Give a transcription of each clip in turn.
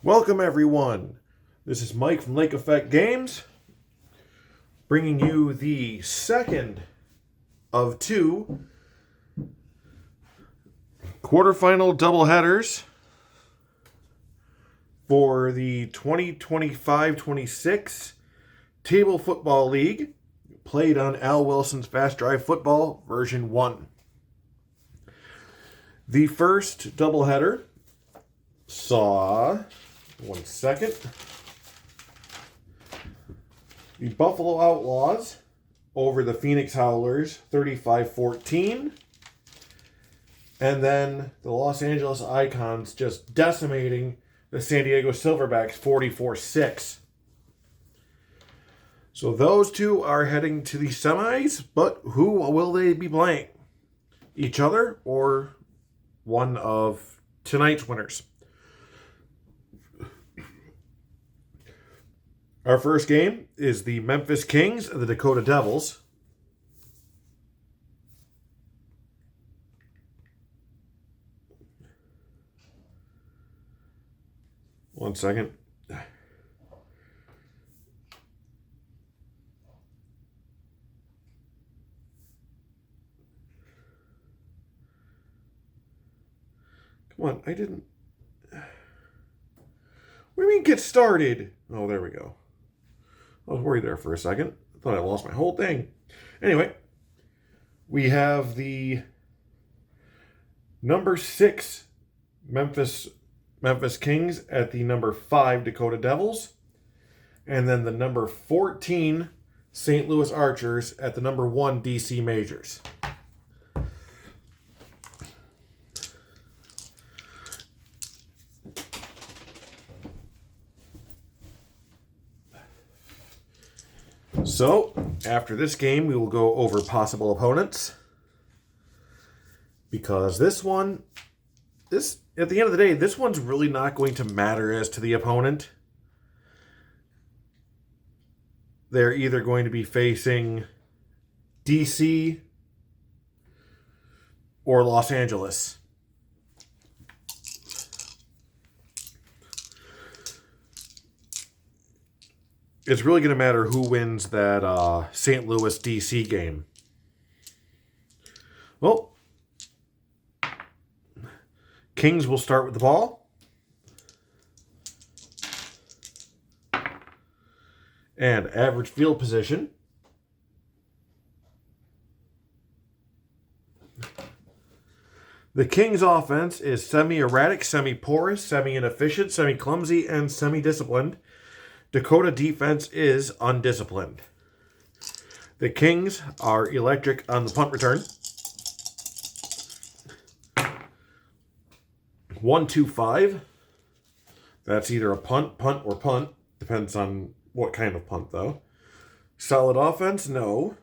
Welcome everyone. This is Mike from Lake Effect Games, bringing you the second of two quarterfinal doubleheaders for the 2025-26 Table Football League, played on Al Wilson's Fast Drive Football version 1. The first doubleheader saw, one second, the Buffalo Outlaws over the Phoenix Howlers 35-14. And then the Los Angeles Icons just decimating the San Diego Silverbacks 44-6. So those two are heading to the semis, but who will they be playing? Each other or one of tonight's winners? Our first game is the Memphis Kings and the Dakota Devils. One second. Come on, I didn't... What do you mean get started? Oh, there we go. I was worried there for a second. I thought I lost my whole thing. Anyway, we have the number 6 Memphis Kings at the number 5 Dakota Devils, and then the number 14 St. Louis Archers at the number 1 DC Majors. So, after this game, we will go over possible opponents. Because at the end of the day, this one's really not going to matter as to the opponent. They're either going to be facing DC or Los Angeles. It's really going to matter who wins that St. Louis DC game. Well, Kings will start with the ball. And average field position. The Kings offense is semi-erratic, semi-porous, semi-inefficient, semi-clumsy, and semi-disciplined. Dakota defense is undisciplined. The Kings are electric on the punt return. 1-2-5. That's either a punt, or punt. Depends on what kind of punt, though. Solid offense? No.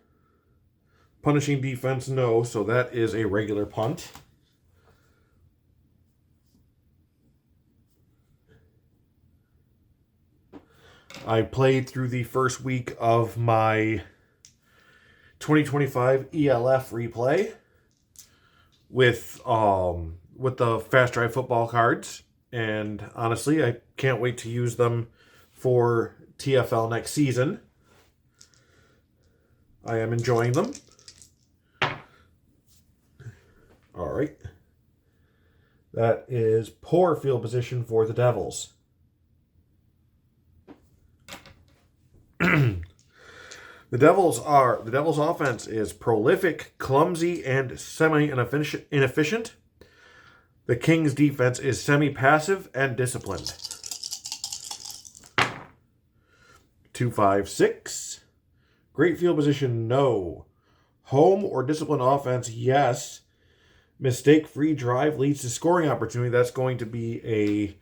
Punishing defense? No. So that is a regular punt. I played through the first week of my 2025 ELF replay with the Fast Drive Football cards, and honestly, I can't wait to use them for TFL next season. I am enjoying them. All right. That is poor field position for the Devils. The Devils offense is prolific, clumsy, and semi-inefficient. The Kings defense is semi-passive and disciplined. 2-5-6. Great field position, no. Home or disciplined offense, yes. Mistake-free drive leads to scoring opportunity. That's going to be a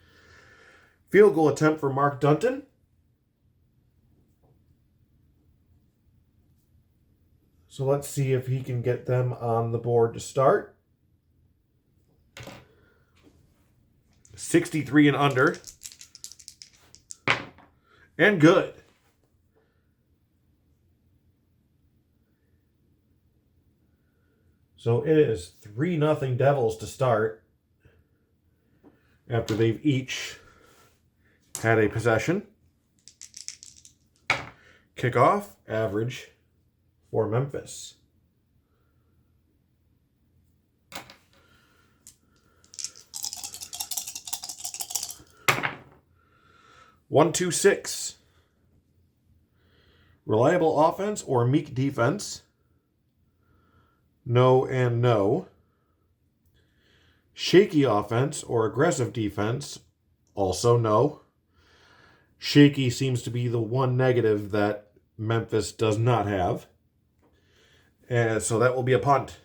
field goal attempt for Mark Dunton. So let's see if he can get them on the board to start. 63 and under. And good. So it is 3-0 Devils to start. After they've each had a possession. Kickoff, average for Memphis. One, two, six. Reliable offense or meek defense? No and no. Shaky offense or aggressive defense? Also no. Shaky seems to be the one negative that Memphis does not have. And so that will be a punt.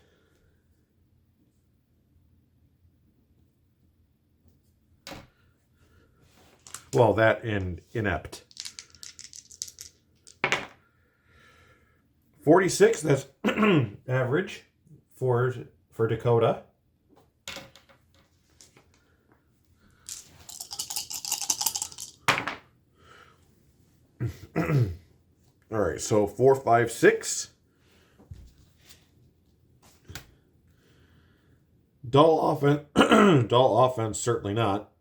Well, that and inept. 46, that's average for Dakota. All right, so 4, 5, 6. Dull offense, dull offense, certainly not.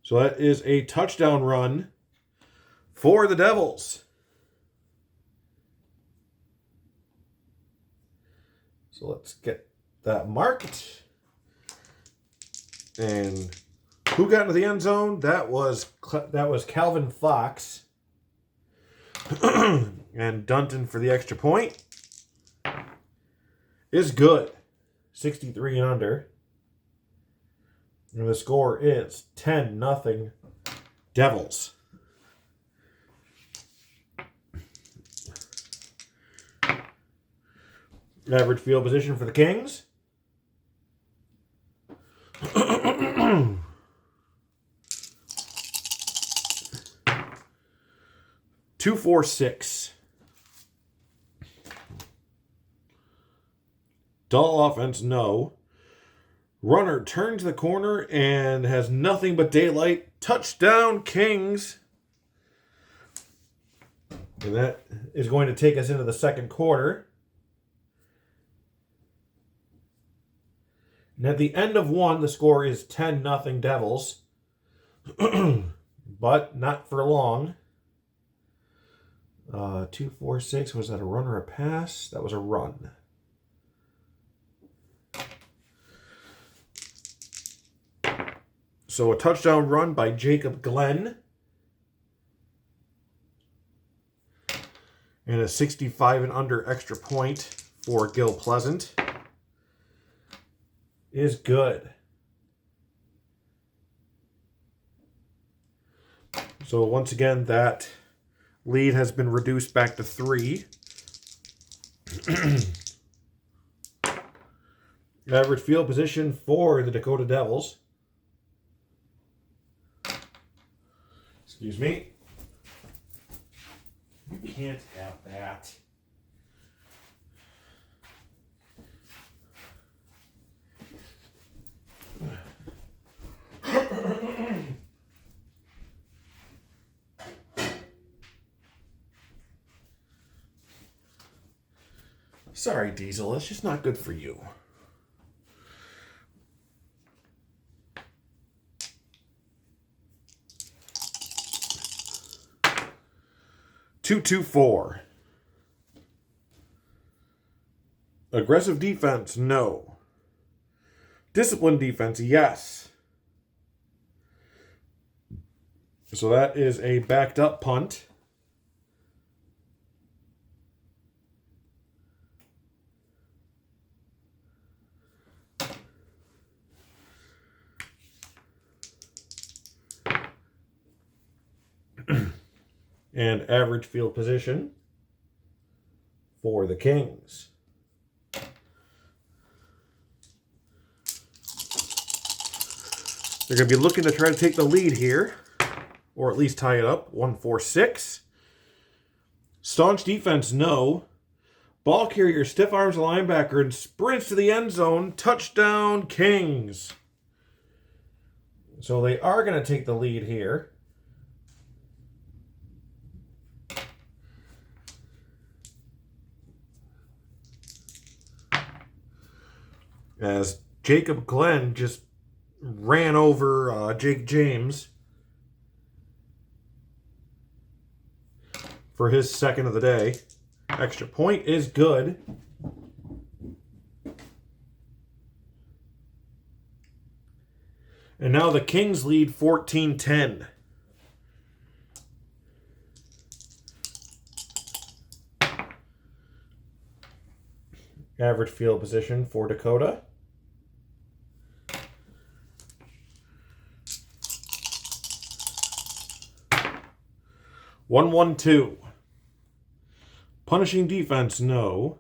So that is a touchdown run for the Devils. So let's get that marked. And who got into the end zone? That was Calvin Fox. And Dunton for the extra point. Is good. 63 and under. And the score is 10-0 Devils. Average field position for the Kings. 2, 4, 6. Dull offense, no. Runner turns the corner and has nothing but daylight. Touchdown, Kings. And that is going to take us into the second quarter. And at the end of one, the score is 10-0 Devils. But not for long. 2, 4, 6. Was that a run or a pass? That was a run. So a touchdown run by Jacob Glenn. And a 65 and under extra point for Gil Pleasant is good. So once again, that lead has been reduced back to 3. Average field position for the Dakota Devils. Excuse me. You can't have that. Sorry, Diesel. It's just not good for you. Two, 2, 4. Aggressive defense, no. Disciplined defense, yes. So that is a backed up punt. And average field position for the Kings. They're going to be looking to try to take the lead here, or at least tie it up. 1, 4, 6. Staunch defense, no. Ball carrier stiff arms a linebacker and sprints to the end zone. Touchdown, Kings. So they are going to take the lead here. As Jacob Glenn just ran over Jake James for his second of the day. Extra point is good. And now the Kings lead 14-10. Average field position for Dakota. One, 1-2. Punishing defense, no.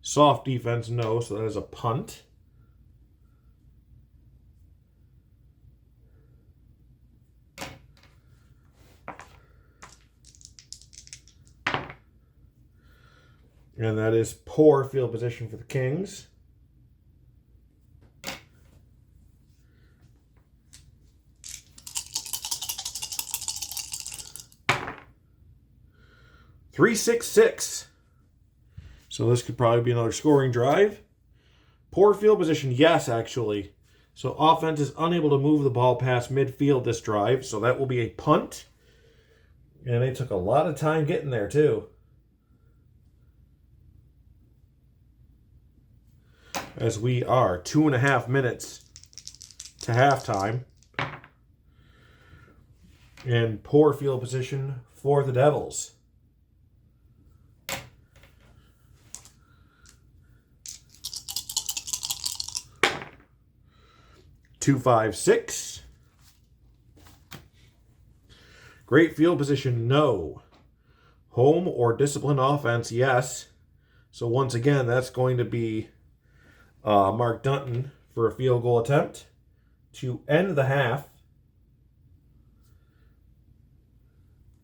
Soft defense, no. So that is a punt. And that is poor field position for the Kings. Three, 6-6. So this could probably be another scoring drive. Poor field position, yes, actually. So offense is unable to move the ball past midfield this drive. So that will be a punt. And they took a lot of time getting there, too. As we are 2.5 minutes to halftime. And poor field position for the Devils. Two, 5, 6. Great field position, no. Home or disciplined offense, yes. So once again, that's going to be Mark Dunton for a field goal attempt to end the half.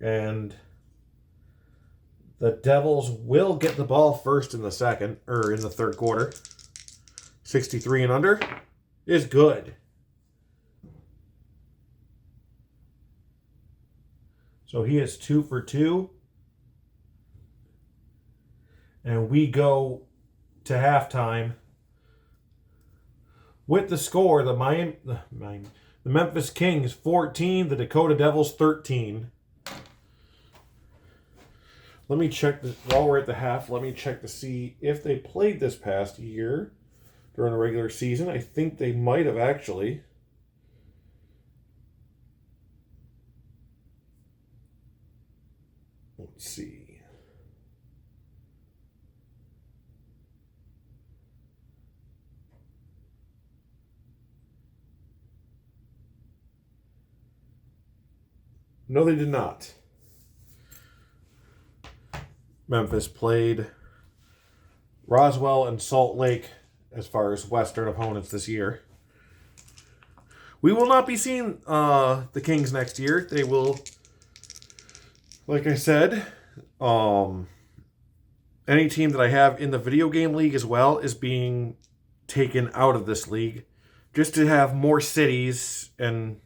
And the Devils will get the ball first in the third quarter. 63 and under is good. So he is 2 for 2. And we go to halftime with the score, the Memphis Kings 14, the Dakota Devils 13. Let me check this while we're at the half. Let me check to see if they played this past year during the regular season. I think they might have actually. Let's see. No, they did not. Memphis played Roswell and Salt Lake as far as Western opponents this year. We will not be seeing the Kings next year. They will, like I said, any team that I have in the video game league as well is being taken out of this league just to have more cities and,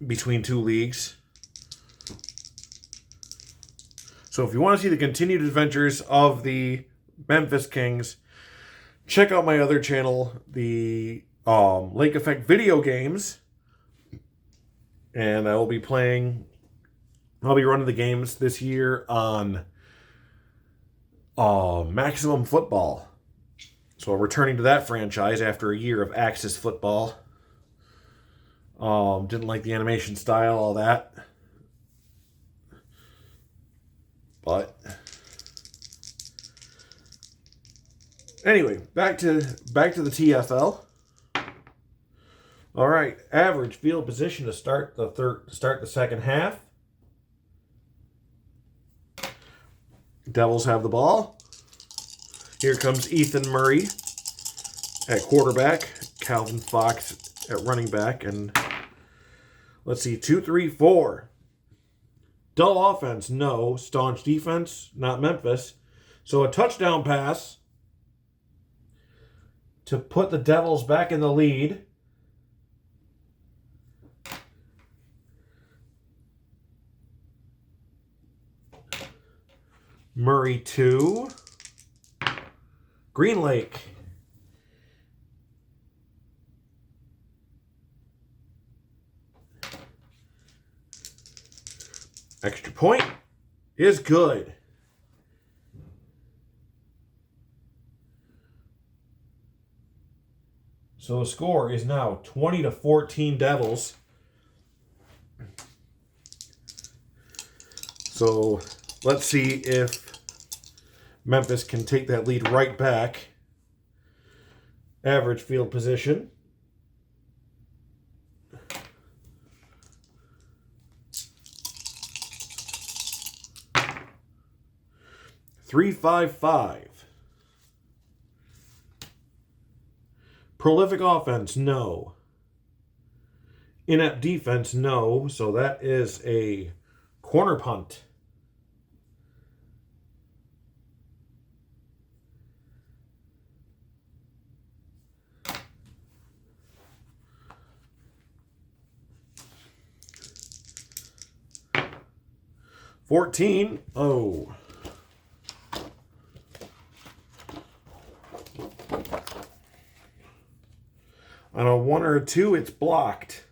between two leagues. So if you want to see the continued adventures of the Memphis Kings, check out my other channel, the Lake Effect Video Games. And I'll be running the games this year on Maximum Football. So returning to that franchise after a year of Axis Football. Didn't like the animation style, all that. But anyway, back to the TFL. All right, average field position to start the second half. Devils have the ball. Here comes Ethan Murray at quarterback, Calvin Fox at running back, and let's see, 2, 3, 4. Dull offense, no. Staunch defense, not Memphis. So a touchdown pass to put the Devils back in the lead. Murray 2. Green Lake. Extra point is good. So the score is now 20-14 Devils. So let's see if Memphis can take that lead right back. Average field position. .355. Prolific offense, no. Inept defense, no. So that is a corner punt. $14. Oh. On a 1 or a 2, it's blocked.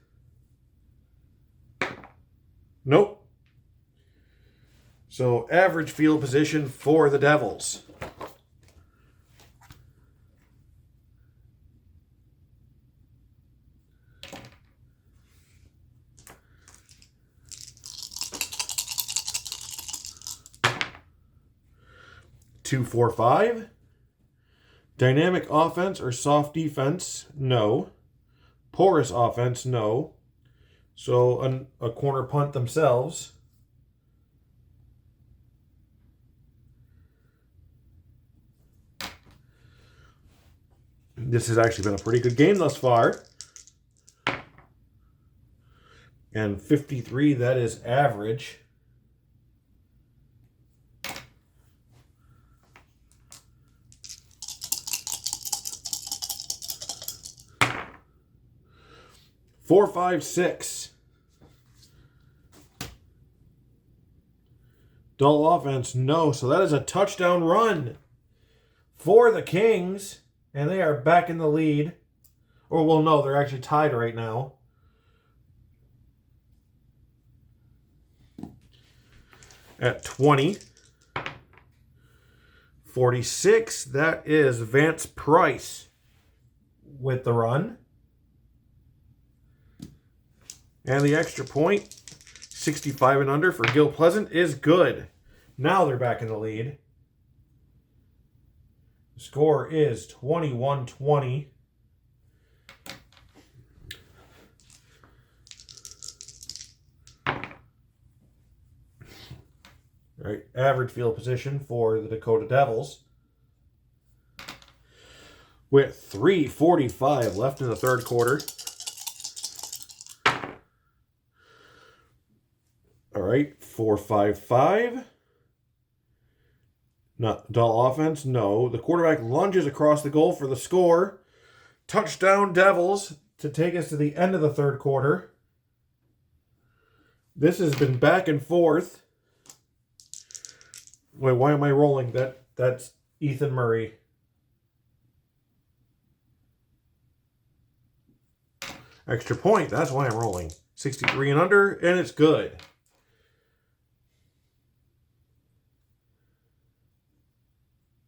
Nope. So average field position for the Devils. .245. Dynamic offense or soft defense? No. Porous offense? No. So a corner punt themselves. This has actually been a pretty good game thus far. And 53, that is average. Four, 5, 6. Dull offense, no. So that is a touchdown run for the Kings. And they are back in the lead. Or, well, no, they're actually tied right now. At 20. 46, that is Vance Price with the run. And the extra point, 65 and under for Gil Pleasant, is good. Now they're back in the lead. The score is 21-20. All right, average field position for the Dakota Devils. With 3:45 left in the third quarter. All right, 4-5-5. Not dull offense, no. The quarterback lunges across the goal for the score. Touchdown Devils to take us to the end of the third quarter. This has been back and forth. Wait, why am I rolling? That's Ethan Murray. Extra point, that's why I'm rolling. 63 and under, and it's good.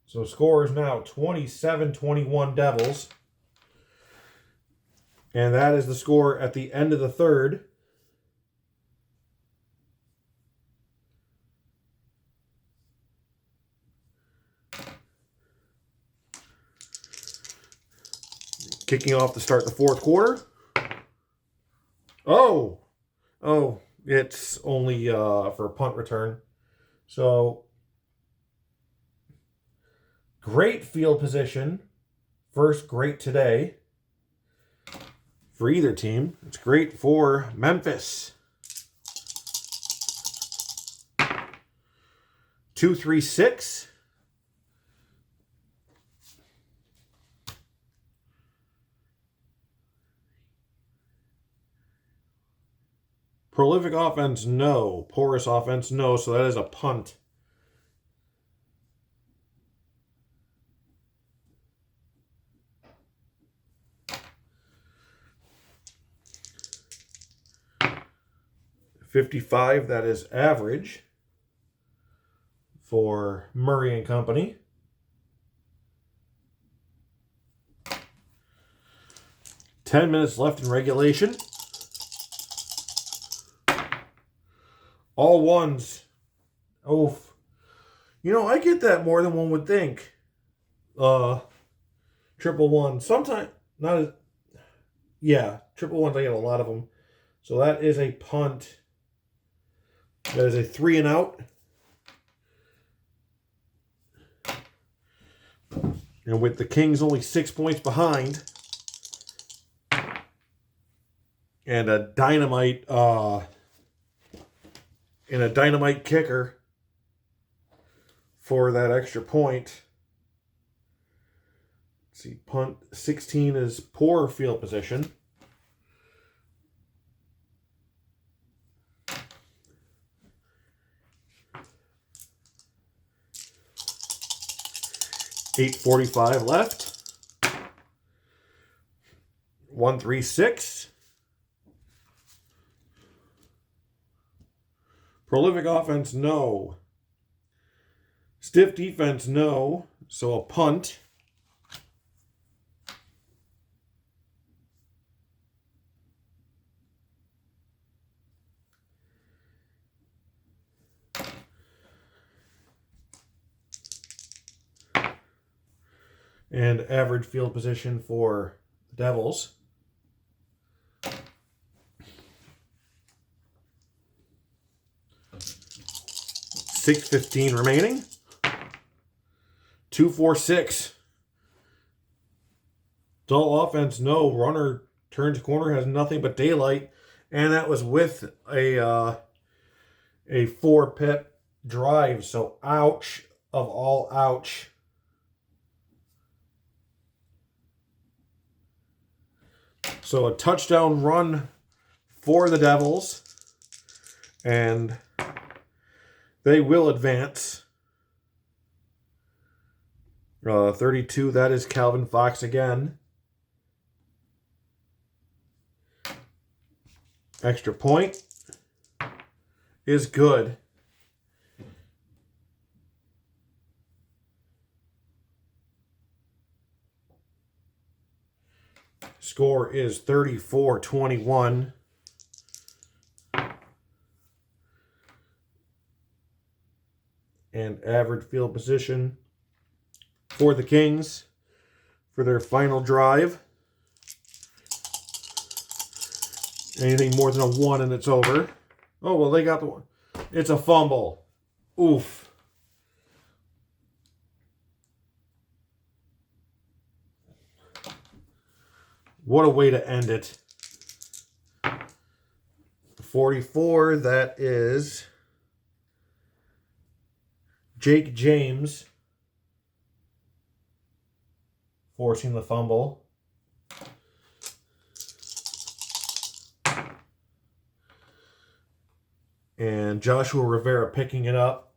So score is now 27-21 Devils. And that is the score at the end of the third. Kicking off to start the fourth quarter. Oh, it's only for a punt return. So great field position. First great today for either team. It's great for Memphis. 2-3-6. Prolific offense, no. Porous offense, no. So that is a punt. $55, that is average for Murray and Company. Ten minutes left in regulation. All ones. Oh, you know, I get that more than one would think. Triple one. Sometimes, not as, yeah, triple ones, I get a lot of them. So that is a punt. That is a 3 and out. And with the Kings only 6 points behind, and a dynamite kicker for that extra point. Let's see, punt 16 is poor field position. $8:45 left. 1-3-6. Prolific offense, no. Stiff defense, no. So a punt. And average field position for the Devils. $6:15 remaining. 2-4-6. Dull offense, no. Runner turns corner, has nothing but daylight. And that was with a 4-pip drive. So ouch of all ouch. So a touchdown run for the Devils. And they will advance. 32, that is Calvin Fox again. Extra point is good. Score is 34-21. And average field position for the Kings for their final drive. Anything more than a 1 and it's over. Oh, well, they got the one. It's a fumble. Oof. What a way to end it. 44, that is Jake James forcing the fumble. And Joshua Rivera picking it up.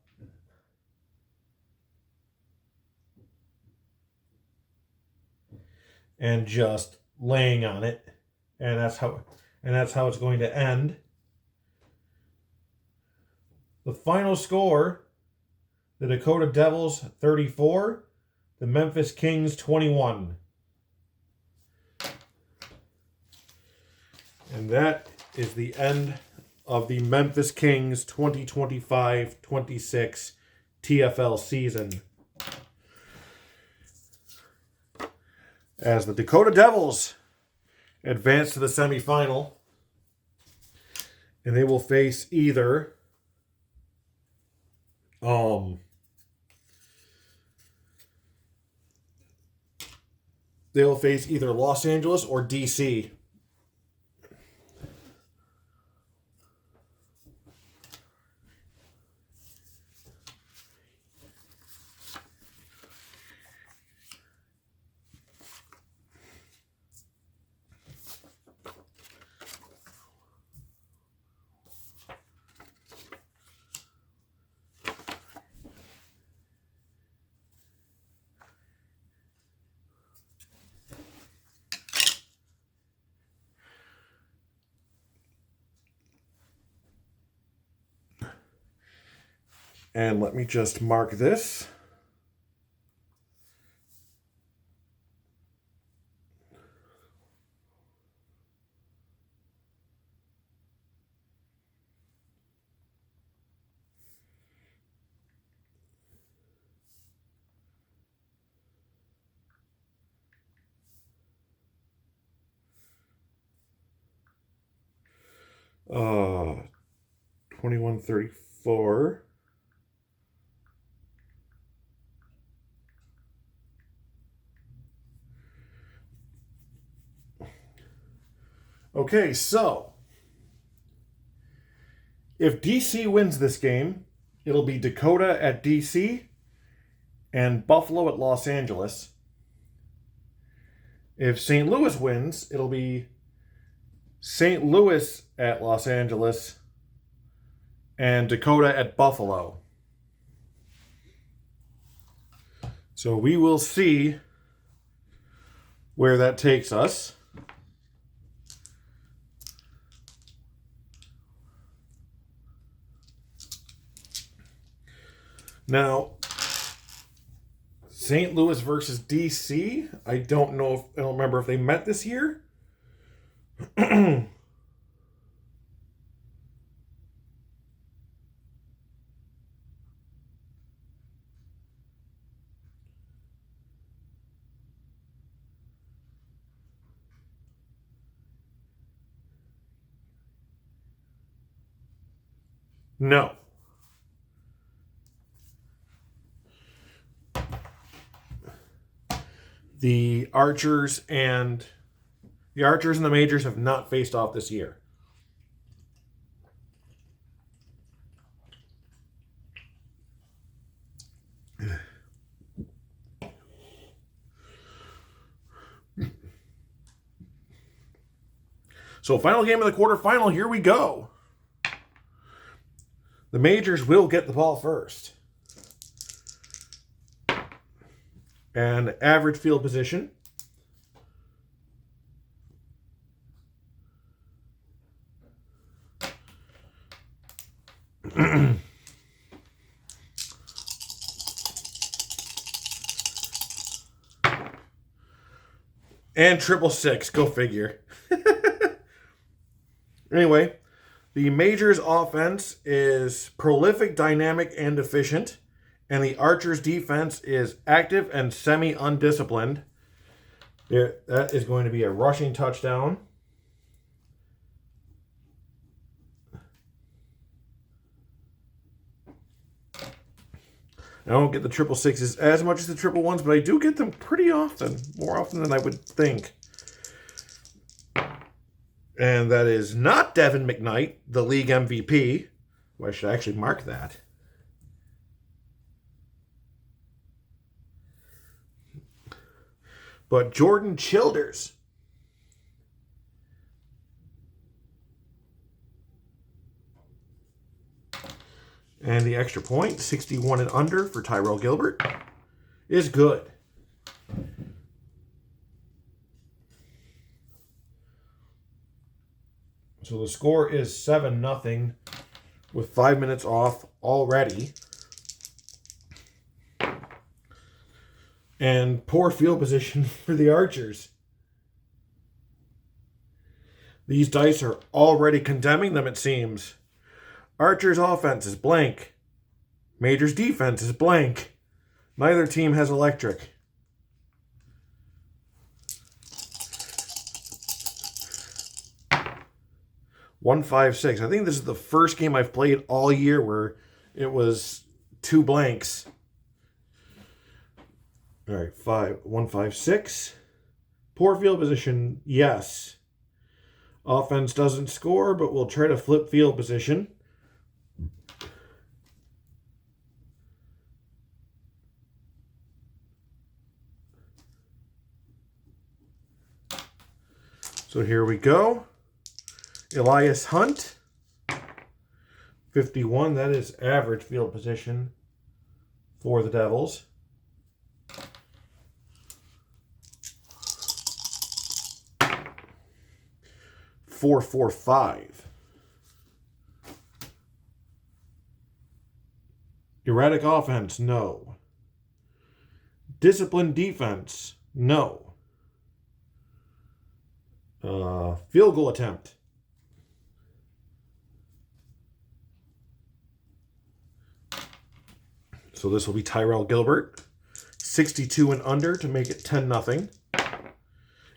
And just laying on it. And that's how it's going to end. The final score, the Dakota Devils 34, the Memphis Kings 21. And that is the end of the Memphis Kings 2025-26 TFL season. As the Dakota Devils advance to the semifinal, and they will face either Los Angeles or DC. And let me just mark this. Uh, 2134. Okay, so if DC wins this game, it'll be Dakota at DC and Buffalo at Los Angeles. If St. Louis wins, it'll be St. Louis at Los Angeles and Dakota at Buffalo. So we will see where that takes us. Now, St. Louis versus DC. I don't remember if they met this year. No. The Archers and the Majors have not faced off this year. So final game of the quarterfinal, here we go. The Majors will get the ball first. And average field position. And 666, go figure. Anyway, the Majors offense is prolific, dynamic, and efficient. And the Archers defense is active and semi-undisciplined. That is going to be a rushing touchdown. I don't get the 666s as much as the 111s, but I do get them pretty often. More often than I would think. And that is not Devin McKnight, the league MVP. Well, I should actually mark that. But Jordan Childers. And the extra point, 61 and under for Tyrell Gilbert, is good. So the score is 7-0 with 5 minutes off already. And poor field position for the Archers. These dice are already condemning them, it seems. Archers' offense is blank. Majors' defense is blank. Neither team has electric. $156. I think this is the first game I've played all year where it was 2 blanks. All right, 156. Poor field position, yes. Offense doesn't score, but we'll try to flip field position. So here we go. Elias Hunt, 51. That is average field position for the Devils. $445. Erratic offense, no. Disciplined defense, no. Field goal attempt. So this will be Tyrell Gilbert. 62 and under to make it 10-0.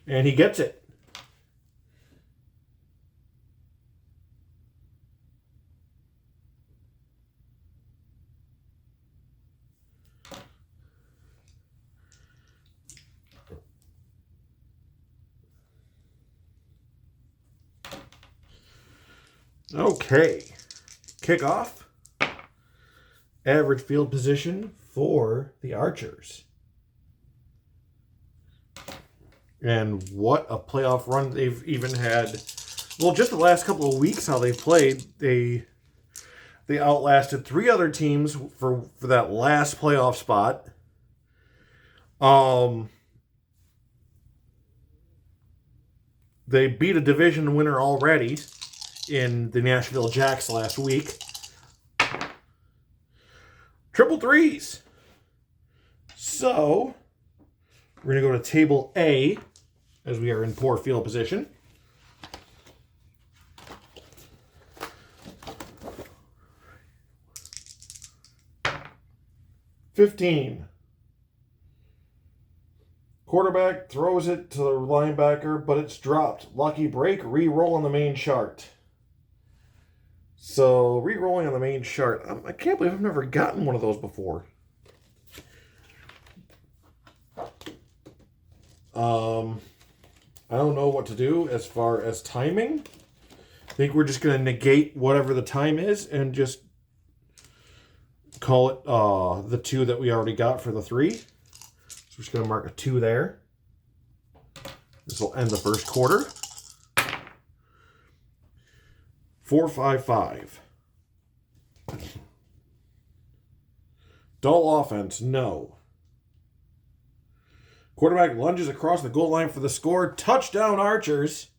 And he gets it. Okay. Kickoff. Average field position for the Archers. And what a playoff run they've even had. Well, just the last couple of weeks how they've played, they outlasted 3 other teams for that last playoff spot. They beat a division winner already in the Nashville Jacks last week. Triple threes. So, we're going to go to table A as we are in poor field position. $15. Quarterback throws it to the linebacker, but it's dropped. Lucky break, re-roll on the main chart. So, re-rolling on the main chart. I can't believe I've never gotten one of those before. I don't know what to do as far as timing. I think we're just going to negate whatever the time is and just call it the 2 that we already got for the 3. So we're just going to mark a 2 there. This will end the first quarter. 4-5-5. Dull offense, no. Quarterback lunges across the goal line for the score. Touchdown, Archers.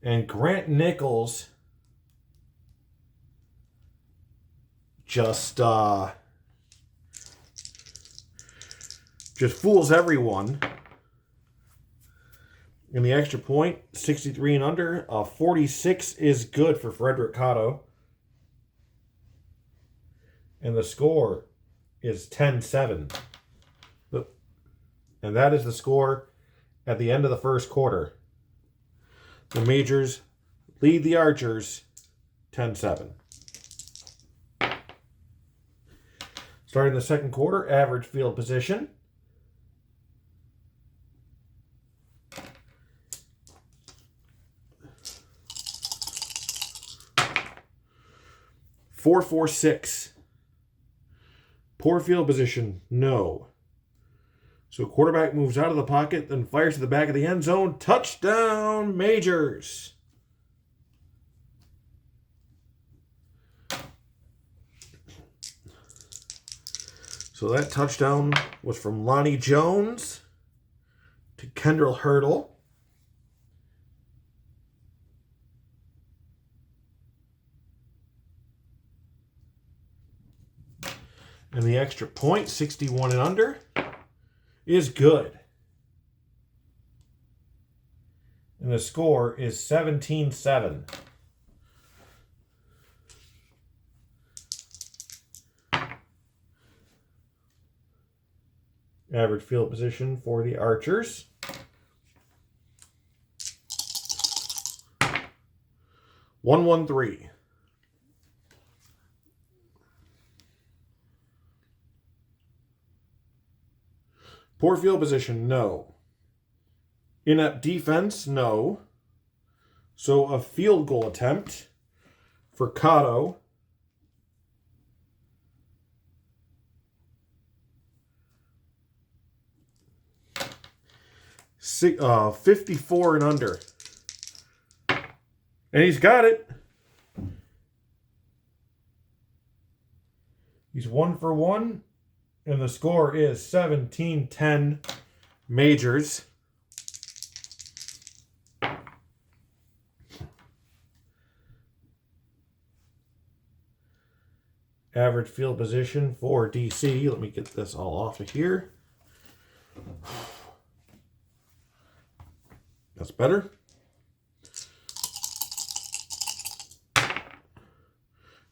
And Grant Nichols just fools everyone. And the extra point, 63 and under. 46 is good for Frederick Cotto. And the score is 10-7. And that is the score at the end of the first quarter. The Majors lead the Archers 10-7. Starting the second quarter, average field position. $4-4-6. Poor field position, no. So quarterback moves out of the pocket, then fires to the back of the end zone. Touchdown, Majors. So that touchdown was from Lonnie Jones to Kendall Hurdle. And the extra point, 61 and under, is good. And the score is 17-7. Average field position for the Archers. $1-1-3. Poor field position, no. Inept defense, no. So a field goal attempt for Cotto. 54 and under. And he's got it. He's 1 for 1. And the score is 17-10 Majors. Average field position for DC. Let me get this all off of here. That's better.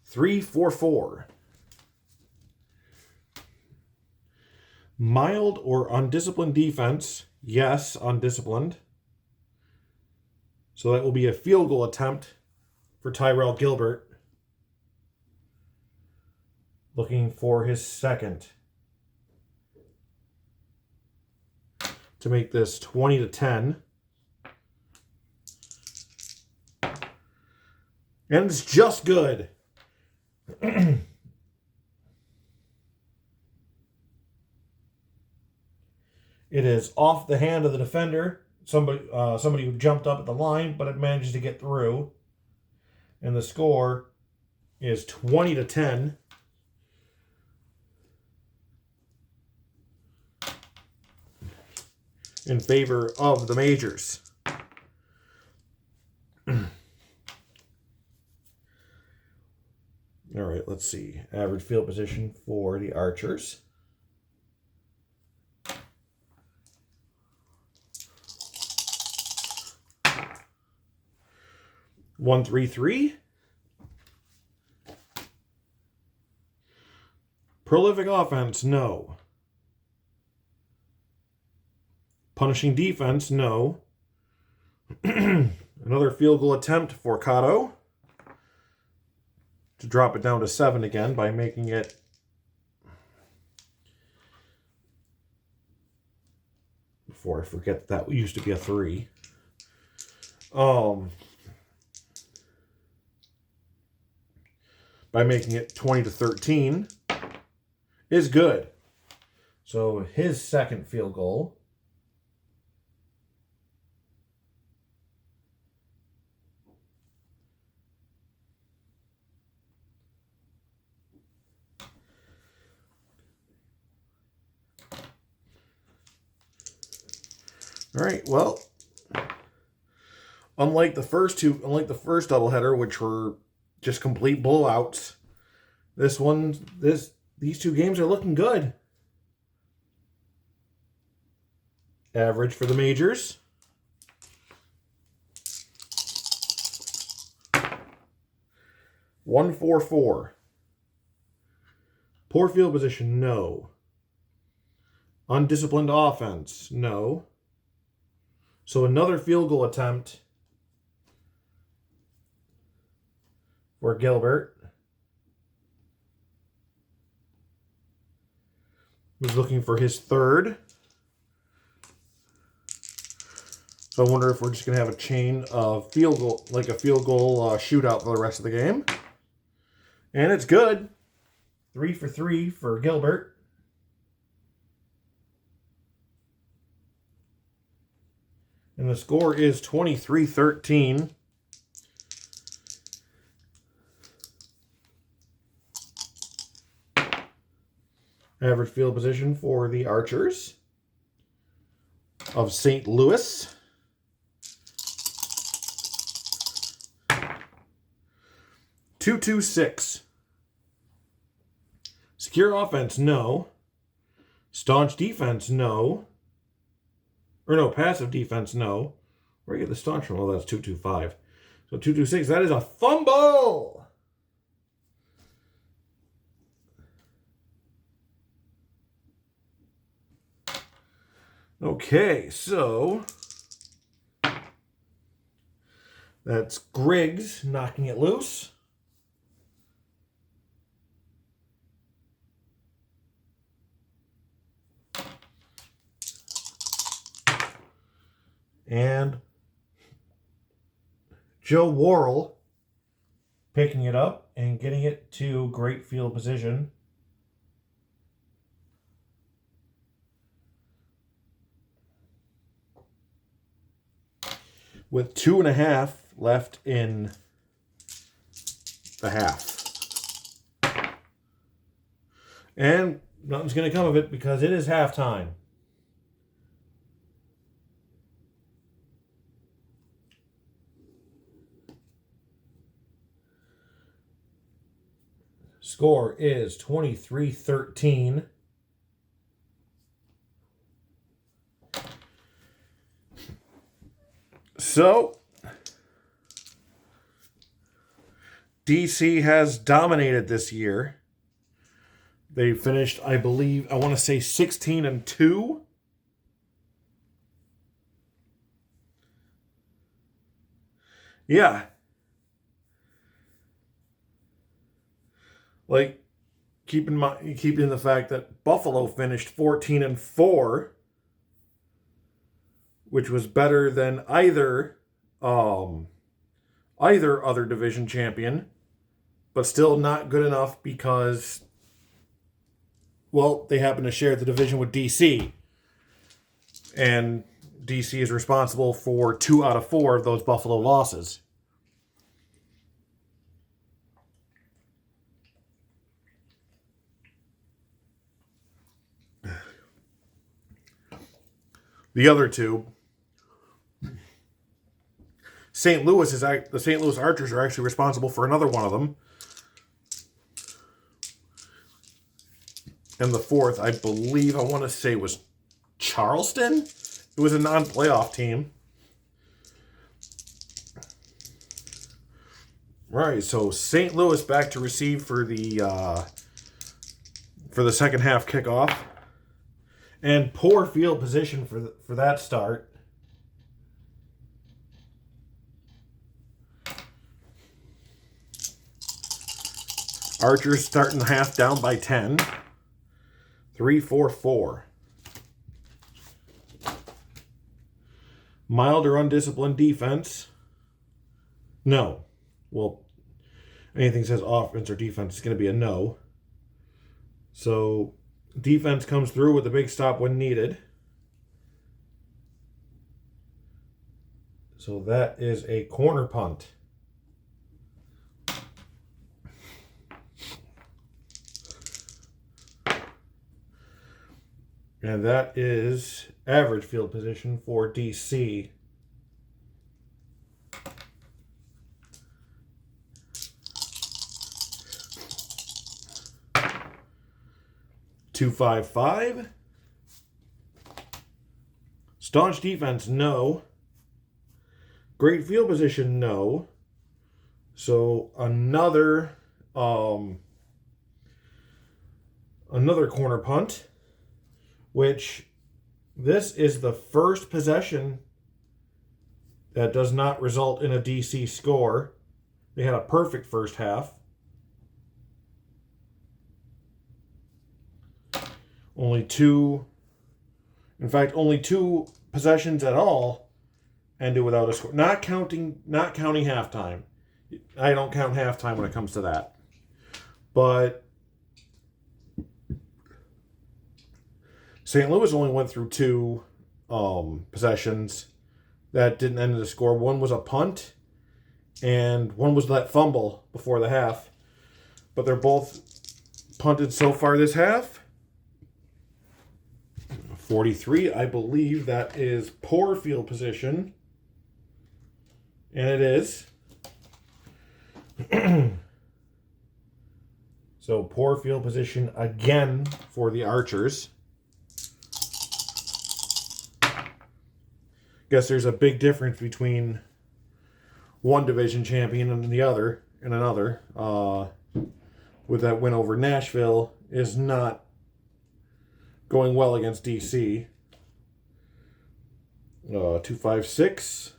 Three, 4, 4. Mild or undisciplined defense. Yes, undisciplined. So that will be a field goal attempt for Tyrell Gilbert. Looking for his second. To make this 20-10. And it's just good. It is off the hand of the defender. Somebody who jumped up at the line, but it manages to get through. And the score is 20-10. In favor of the Majors. All right, let's see. Average field position for the Archers. One, 3, 3. Prolific offense, no. Punishing defense, no. Another field goal attempt for Cotto. To drop it down to 7 again by making it before I forget that used to be a 3. By making it 20-13 is good. So his second field goal. All right, well, unlike the first doubleheader, which were just complete blowouts, these two games are looking good. Average for the Majors. One, 4, 4. Poor field position, no. Undisciplined offense, no. So another field goal attempt for Gilbert. He's looking for his third. So I wonder if we're just going to have a chain of field goal, like a field goal shootout for the rest of the game. And it's good. 3 for 3 for Gilbert. And the score is 23-13. Average field position for the Archers of St. Louis. Two, 2, 6. Secure offense, no. Staunch defense, no. Or no, passive defense, no. Where do you get the staunch from? Oh, that's 2, 2, 5. So 2, 2, 6. That is a fumble. Okay, so that's Griggs knocking it loose. And Joe Worrell picking it up and getting it to great field position. With 2.5 left in the half. And nothing's going to come of it because it is halftime. Score is 23-13. So, DC has dominated this year. They finished, I believe, I want to say 16-2. Yeah. Like, keep in the fact that Buffalo finished 14-4, which was better than either other division champion, but still not good enough because, well, they happen to share the division with DC. And DC is responsible for 2 out of 4 of those Buffalo losses. The other two, the St. Louis Archers are actually responsible for another one of them. And the fourth, I believe, I want to say was Charleston. It was a non-playoff team. Right, so St. Louis back to receive for the second half kickoff. And poor field position for that start. Archers starting the half down by 10. 3-4-4. Mild or undisciplined defense? No. Well, anything says offense or defense is going to be a no. So, defense comes through with a big stop when needed. So that is a corner punt. And that is average field position for DC. $255. Staunch defense, no. Great field position, no. So another corner punt, which this is the first possession that does not result in a DC score. They had a perfect first half. Only two possessions at all ended without a score. Not counting halftime. I don't count halftime when it comes to that. But St. Louis only went through 2 possessions that didn't end in a score. One was a punt, and one was that fumble before the half. But they're both punted so far this half. 43, I believe that is poor field position. And it is. So poor field position again for the Archers. Guess there's a big difference between one division champion and another. With that win over Nashville is not going well against DC. 256.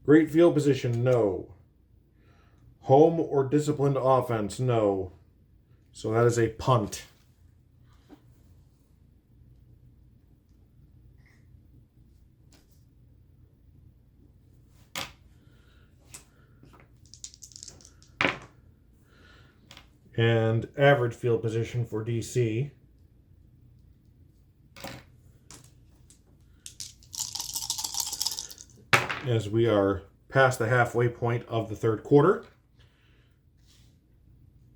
Great field position, no. Home or disciplined offense, no. So that is a punt. And average field position for DC. As we are past the halfway point of the third quarter.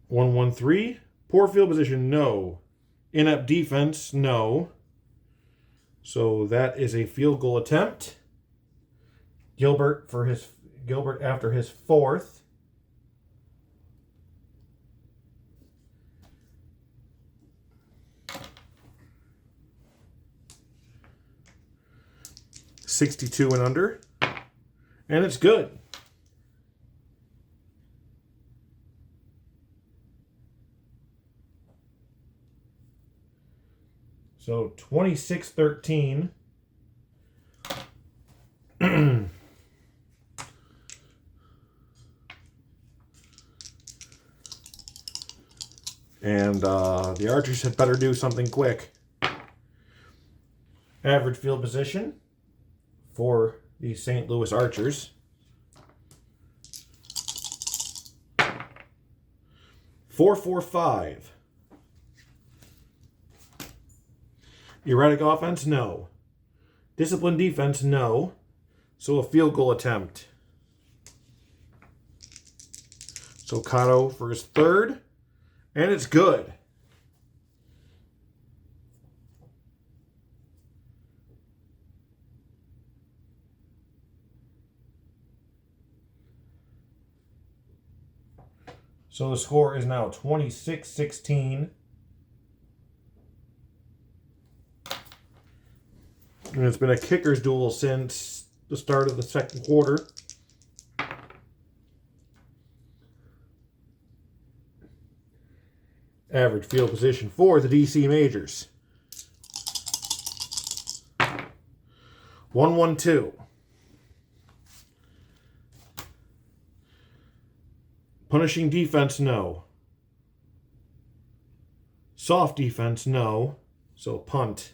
1-1-3. Poor field position, no. Inept defense, no. So that is a field goal attempt. Gilbert after his fourth. 62 and under. And it's good. So 26-13. And the Archers had better do something quick. Average field position for the St. Louis Archers. 4-4-5. Erratic offense, no. Disciplined defense, no. So a field goal attempt. So Cotto for his third. And it's good. So the score is now 26-16. And it's been a kicker's duel since the start of the second quarter. Average field position for the DC Majors. 1-1-2. Punishing defense, no. Soft defense, no. So punt.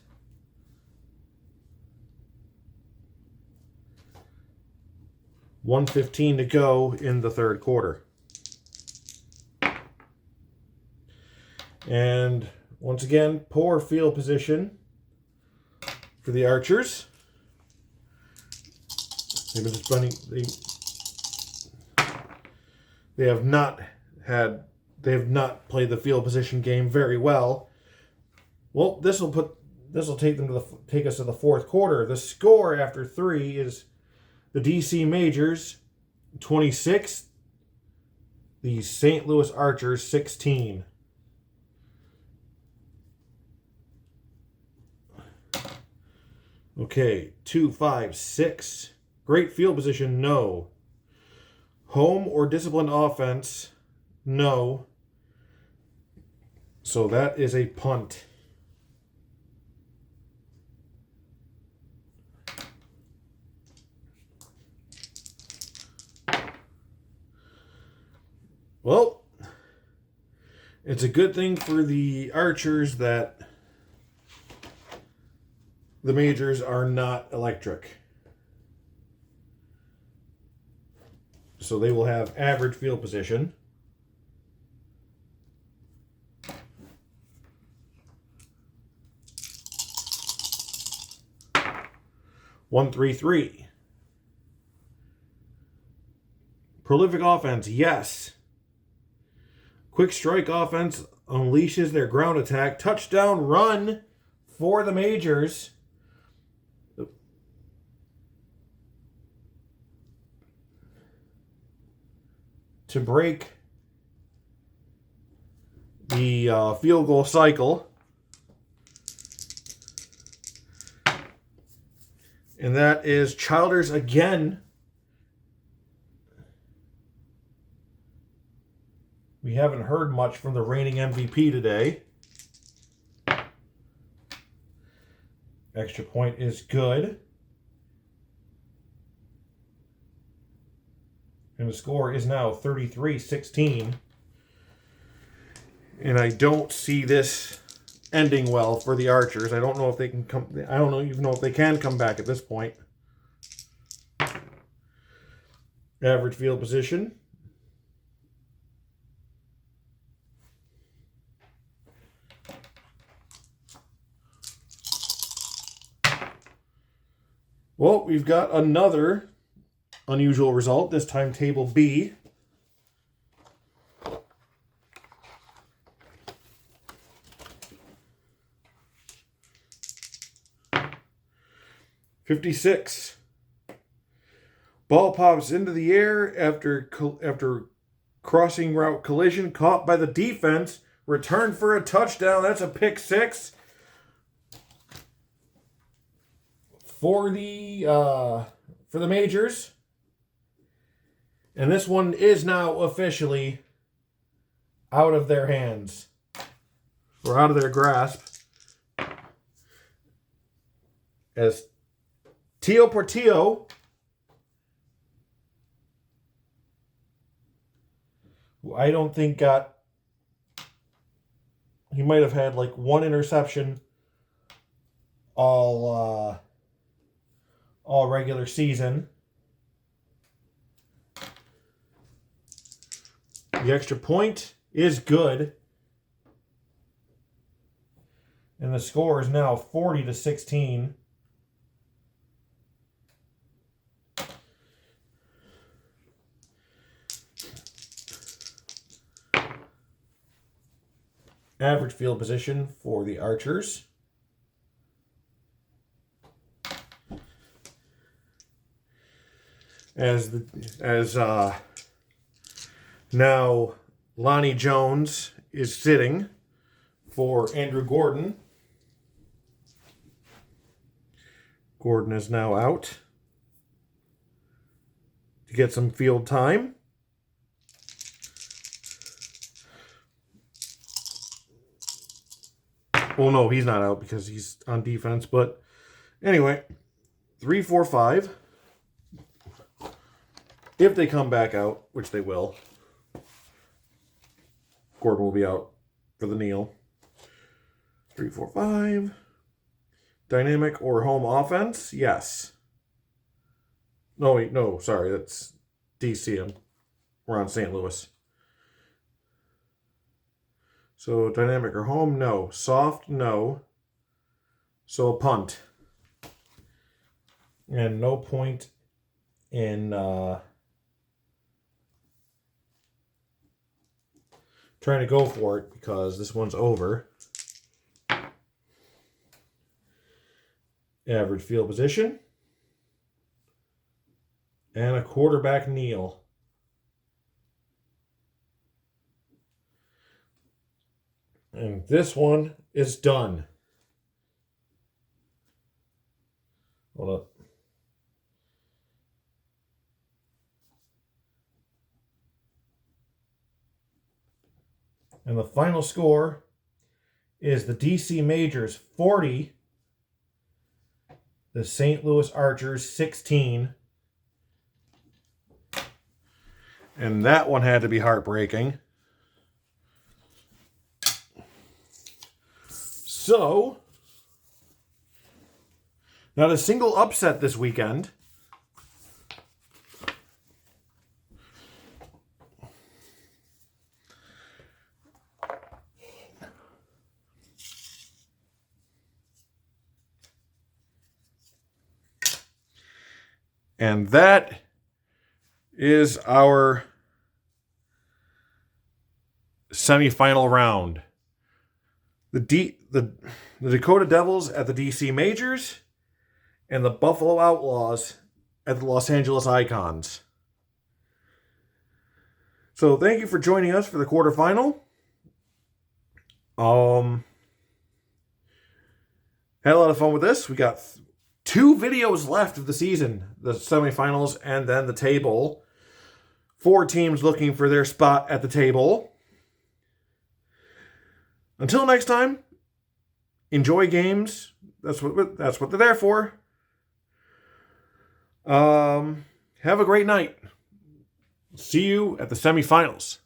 $1:15 to go in the third quarter. And once again, poor field position for the Archers. They've been just running. They have not played the field position game very well. Well, this will take us to the fourth quarter. The score after 3 is the DC Majors 26, the St. Louis Archers 16. Okay, 2, 5, 6. Great field position, no. Home or disciplined offense, no. So that is a punt. Well, it's a good thing for the Archers that the Majors are not electric. So they will have average field position. $1-3-3. Prolific offense, yes. Quick strike offense unleashes their ground attack. Touchdown run for the Majors. To break the field goal cycle. And that is Childers again. We haven't heard much from the reigning MVP today. Extra point is good. And the score is now 33-16. And I don't see this ending well for the Archers. I don't know if they can come. I don't even know if they can come back at this point. Average field position. Well, we've got another unusual result, this time table B. $56. Ball pops into the air after crossing route collision, caught by the defense, returned for a touchdown. That's a pick 6. for the majors. And this one is now officially out of their hands. Or out of their grasp. As Tio Portillo, who I don't think got... He might have had like one interception all regular season. The extra point is good. And the score is now 40-16. Average field position for the Archers. Now Lonnie Jones is sitting for Andrew Gordon. Gordon is now out to get some field time. Well, no, he's not out because he's on defense. But anyway, 3, 4, 5. If they come back out, which they will, Gordon will be out for the kneel. 3, 4, 5. Dynamic or home offense? Yes. No, wait, no, sorry, that's DC. We're on St. Louis. So dynamic or home? No. Soft? No. So a punt. And no point in trying to go for it because this one's over. Average field position. And a quarterback kneel. And this one is done. Hold up. And the final score is the DC Majors 40, the St. Louis Archers 16. And that one had to be heartbreaking. So, not a single upset this weekend. And that is our semifinal round. The Dakota Devils at the DC Majors and the Buffalo Outlaws at the Los Angeles Icons. So thank you for joining us for the quarterfinal. Had a lot of fun with this. We got 2 videos left of the season, the semifinals and then the table. 4 teams looking for their spot at the table. Until next time, enjoy games. That's what they're there for. Have a great night. See you at the semifinals.